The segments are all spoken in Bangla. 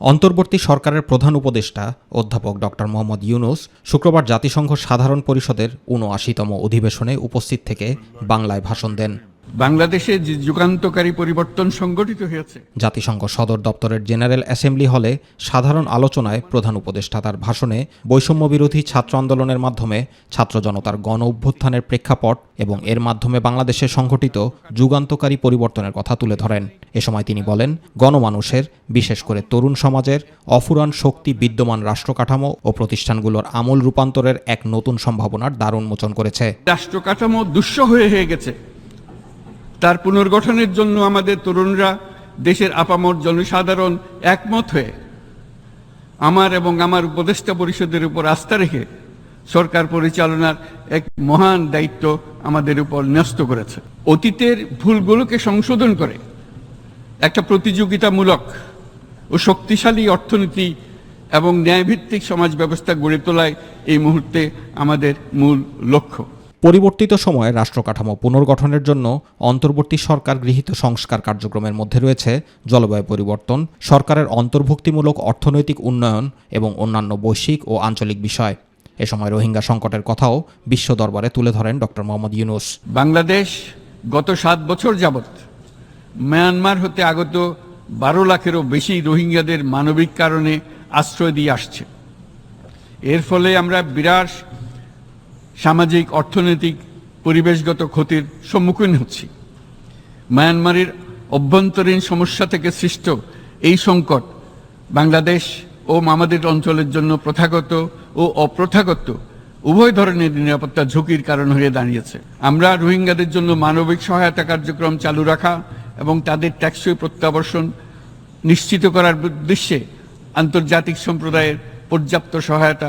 অন্তর্বর্তী সরকারের প্রধান উপদেষ্টা অধ্যাপক ডক্টর মোহাম্মদ ইউনূস শুক্রবার জাতিসংঘ সাধারণ পরিষদের ৭৯তম অধিবেশনে উপস্থিত থেকে বাংলায় ভাষণ দেন। বাংলাদেশে যে যুগান্তকারী পরিবর্তন সংঘটিত হয়েছে। জাতিসংঘ সদর দপ্তরের জেনারেল অ্যাসেম্বলি হলে সাধারণ আলোচনায় প্রধান উপদেষ্টা তার ভাষণে বৈষম্য বিরোধী ছাত্র আন্দোলনের মাধ্যমে ছাত্র জনতার গণ অভ্যুত্থানের প্রেক্ষাপট এবং এর মাধ্যমে বাংলাদেশে সংঘটিত যুগান্তকারী পরিবর্তনের কথা তুলে ধরেন। এ সময় তিনি বলেন, গণমানুষের, বিশেষ করে তরুণ সমাজের অফুরান শক্তি বিদ্যমান রাষ্ট্রকাঠামো ও প্রতিষ্ঠানগুলোর আমূল রূপান্তরের এক নতুন সম্ভাবনার দ্বার উন্মোচন করেছে। রাষ্ট্রকাঠামো দুঃসহ হয়ে গেছে। তার পুনর্গঠনের জন্য আমাদের তরুণরা, দেশের আপামর জনসাধারণ একমত হয়ে আমার এবং আমার উপদেষ্টা পরিষদের উপর আস্থা রেখে সরকার পরিচালনার এক মহান দায়িত্ব আমাদের উপর ন্যস্ত করেছে। অতীতের ভুলগুলোকে সংশোধন করে একটা প্রতিযোগিতামূলক ও শক্তিশালী অর্থনীতি এবং ন্যায়ভিত্তিক সমাজ ব্যবস্থা গড়ে তোলাই এই মুহূর্তে আমাদের মূল লক্ষ্য। পরিবর্তিত সময়ে রাষ্ট্রকাঠামো পুনর্গঠনের জন্য অন্তর্বর্তী সরকার গৃহীত সংস্কার কার্যক্রমের মধ্যে রয়েছে জলবায়ু পরিবর্তন, সরকারের অন্তর্ভুক্তিমূলক অর্থনৈতিক উন্নয়ন এবং অন্যান্য বৈশ্বিক ও আঞ্চলিক বিষয়। এ সময় রোহিঙ্গা সংকটের কথাও বিশ্ব দরবারে তুলে ধরেন ডক্টর মোহাম্মদ ইউনূস। বাংলাদেশ গত ৭ বছর যাবৎ মায়ানমার হতে আগত ১২ লাখেরও বেশি রোহিঙ্গাদের মানবিক কারণে আশ্রয় দিয়ে আসছে। এর ফলে আমরা বিরাট সামাজিক, অর্থনৈতিক, পরিবেশগত ক্ষতির সম্মুখীন হচ্ছি। মায়ানমারের অভ্যন্তরীণ সমস্যা থেকে সৃষ্ট এই সংকট বাংলাদেশ ও আমাদের অঞ্চলের জন্য প্রথাগত ও অপ্রথাগত উভয় ধরনের নিরাপত্তা ঝুঁকির কারণ হয়ে দাঁড়িয়েছে। আমরা রোহিঙ্গাদের জন্য মানবিক সহায়তা কার্যক্রম চালু রাখা এবং তাদের টেকসই প্রত্যাবর্তন নিশ্চিত করার উদ্দেশ্যে আন্তর্জাতিক সম্প্রদায়ের পর্যাপ্ত সহায়তা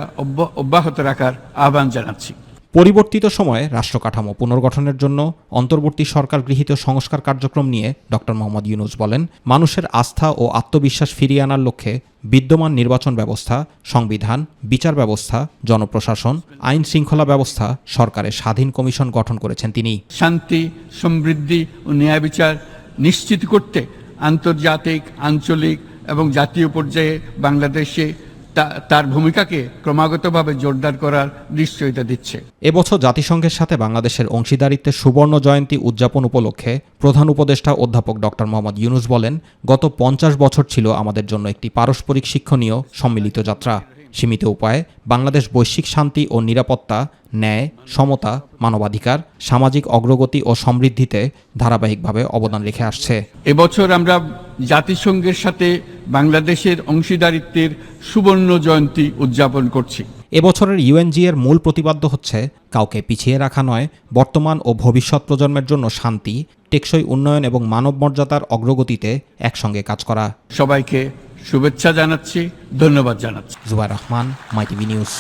অব্যাহত রাখার আহ্বান জানাচ্ছি। পরিবর্তিত সময়ে রাষ্ট্রকাঠামো পুনর্গঠনের জন্য অন্তর্বর্তী সরকার গৃহীত সংস্কার কার্যক্রম নিয়ে ডক্টর মোহাম্মদ ইউনূস বলেন, মানুষের আস্থা ও আত্মবিশ্বাস ফিরিয়ে আনার লক্ষ্যে বিদ্যমান নির্বাচন ব্যবস্থা, সংবিধান, বিচার ব্যবস্থা, জনপ্রশাসন, আইন শৃঙ্খলা ব্যবস্থা, সরকারের স্বাধীন কমিশন গঠন করেছেন তিনি। শান্তি, সমৃদ্ধি ও ন্যায় বিচার নিশ্চিত করতে আন্তর্জাতিক, আঞ্চলিক এবং জাতীয় পর্যায়ে বাংলাদেশে তার ভূমিকাকে ক্রমাগতভাবে জোরদার করার নিশ্চয়তা দিচ্ছে। এবছর জাতিসংঘের সাথে বাংলাদেশের অংশীদারিত্বের সুবর্ণ জয়ন্তী উদযাপন উপলক্ষে প্রধান উপদেষ্টা অধ্যাপক ডক্টর মোহাম্মদ ইউনূস বলেন, গত ৫০ বছর ছিল আমাদের জন্য একটি পারস্পরিক শিক্ষণীয় সম্মিলিত যাত্রা। সীমিত উপায়ে বাংলাদেশ বৈশ্বিক শান্তি ও নিরাপত্তা, ন্যায়, সমতা, মানবাধিকার, সামাজিক অগ্রগতি ও সমৃদ্ধিতে ধারাবাহিকভাবে অবদান রেখে আসছে। এবছর আমরা জাতিসংঘের সাথে বাংলাদেশের অংশীদারিত্বের সুবর্ণ জয়ন্তী উদযাপন করছি। এবছরের ইউএনজি এর মূল প্রতিপাদ্য হচ্ছে কাউকে পিছিয়ে রাখা নয়, বর্তমান ও ভবিষ্যৎ প্রজন্মের জন্য শান্তি, টেকসই উন্নয়ন এবং মানব মর্যাদার অগ্রগতিতে একসঙ্গে কাজ করা। সবাইকে শুভেচ্ছা জানাচ্ছি, ধন্যবাদ জানাচ্ছি। Zubair Rahman, My TV news.